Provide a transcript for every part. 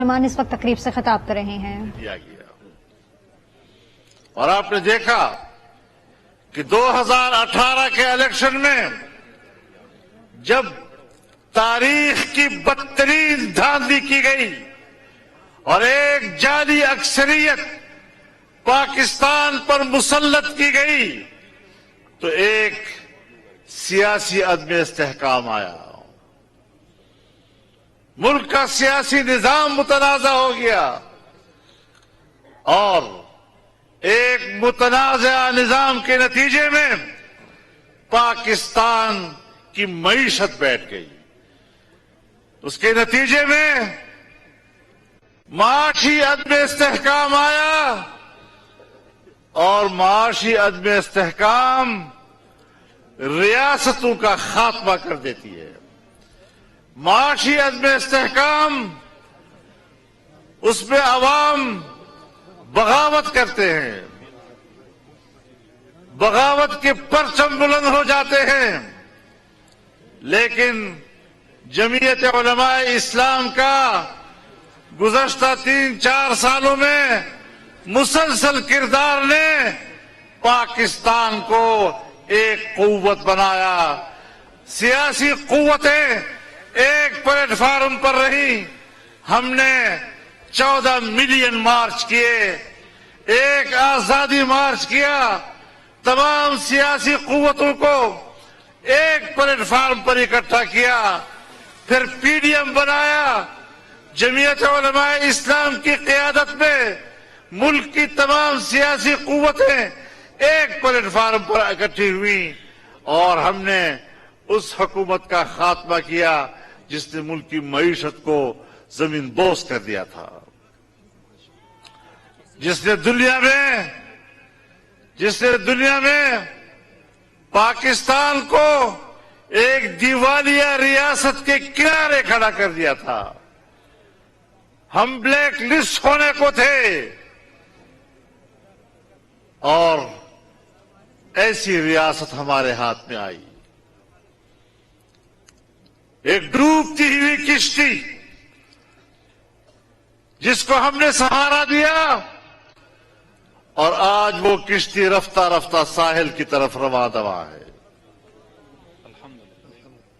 رحمان اس وقت تقریب سے خطاب کر رہے ہیں. کیا گیا اور آپ نے دیکھا کہ 2018 کے الیکشن میں جب تاریخ کی بدترین دھاندلی کی گئی اور ایک جعلی اکثریت پاکستان پر مسلط کی گئی تو ایک سیاسی عدم استحکام آیا. ملک کا سیاسی نظام متنازع ہو گیا اور ایک متنازع نظام کے نتیجے میں پاکستان کی معیشت بیٹھ گئی. اس کے نتیجے میں معاشی عدم استحکام آیا اور معاشی عدم استحکام ریاستوں کا خاتمہ کر دیتی ہے. معاشی عدم استحکام اس میں عوام بغاوت کرتے ہیں, بغاوت کے پرچم بلند ہو جاتے ہیں, لیکن جمعیت علماء اسلام کا گزشتہ 3-4 سالوں میں مسلسل کردار نے پاکستان کو ایک قوت بنایا. سیاسی قوتیں ایک پلیٹ فارم پر رہی. ہم نے 14 ملین مارچ کیے, ایک آزادی مارچ کیا, تمام سیاسی قوتوں کو ایک پلیٹ فارم پر اکٹھا کیا, پھر پی ڈی ایم بنایا. جمعیت علماء اسلام کی قیادت میں ملک کی تمام سیاسی قوتیں ایک پلیٹ فارم پر اکٹھی ہوئی اور ہم نے اس حکومت کا خاتمہ کیا جس نے ملک کی معیشت کو زمین بوس کر دیا تھا, جس نے دنیا میں پاکستان کو ایک دیوالیہ ریاست کے کنارے کھڑا کر دیا تھا. ہم بلیک لسٹ ہونے کو تھے اور ایسی ریاست ہمارے ہاتھ میں آئی, ایک ڈوبتی ہوئی کشتی جس کو ہم نے سہارا دیا اور آج وہ کشتی رفتہ رفتہ ساحل کی طرف رواں دواں ہے.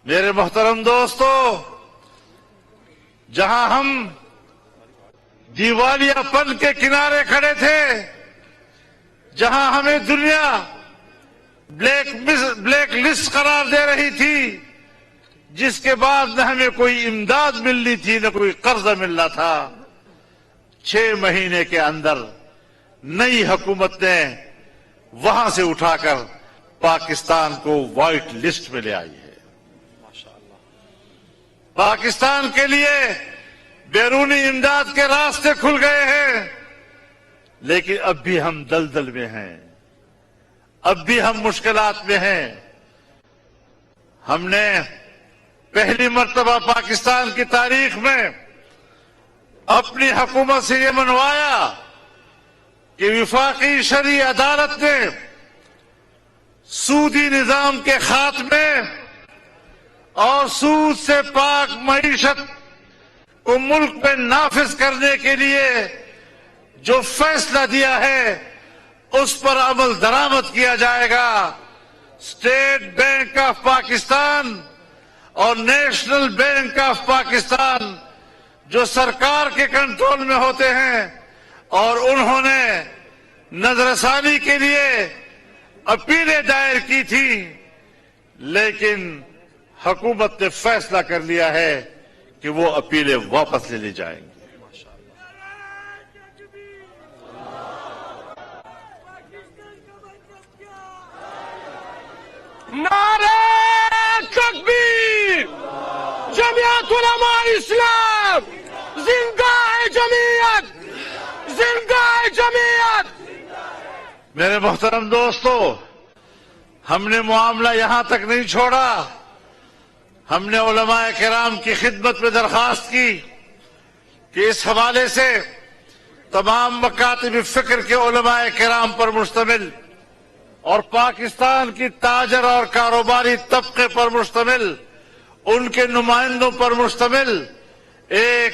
میرے محترم دوستو, جہاں ہم دیوالیہ پن کے کنارے کھڑے تھے, جہاں ہمیں دنیا بلیک لسٹ قرار دے رہی تھی, جس کے بعد نہ ہمیں کوئی امداد ملنی تھی نہ کوئی قرضہ ملنا تھا, 6 مہینے کے اندر نئی حکومت نے وہاں سے اٹھا کر پاکستان کو وائٹ لسٹ میں لے آئی ہے. پاکستان کے لیے بیرونی امداد کے راستے کھل گئے ہیں, لیکن اب بھی ہم دلدل میں ہیں, اب بھی ہم مشکلات میں ہیں. ہم نے پہلی مرتبہ پاکستان کی تاریخ میں اپنی حکومت سے یہ منوایا کہ وفاقی شرعی عدالت نے سودی نظام کے خاتمے اور سود سے پاک معیشت کو ملک میں نافذ کرنے کے لیے جو فیصلہ دیا ہے اس پر عمل درآمد کیا جائے گا. اسٹیٹ بینک آف پاکستان اور نیشنل بینک آف پاکستان جو سرکار کے کنٹرول میں ہوتے ہیں, اور انہوں نے نظر ثانی کے لیے اپیلیں دائر کی تھی, لیکن حکومت نے فیصلہ کر لیا ہے کہ وہ اپیلیں واپس لے لی جائیں گی. نعرہ تکبیر! جمعیت علماء اسلام زندہ ہے جمعیت! زندہ ہے جمعیت! میرے محترم دوستو, ہم نے معاملہ یہاں تک نہیں چھوڑا. ہم نے علماء کرام کی خدمت میں درخواست کی کہ اس حوالے سے تمام مکاتب فکر کے علماء کرام پر مشتمل اور پاکستان کی تاجر اور کاروباری طبقے پر مشتمل ان کے نمائندوں پر مشتمل ایک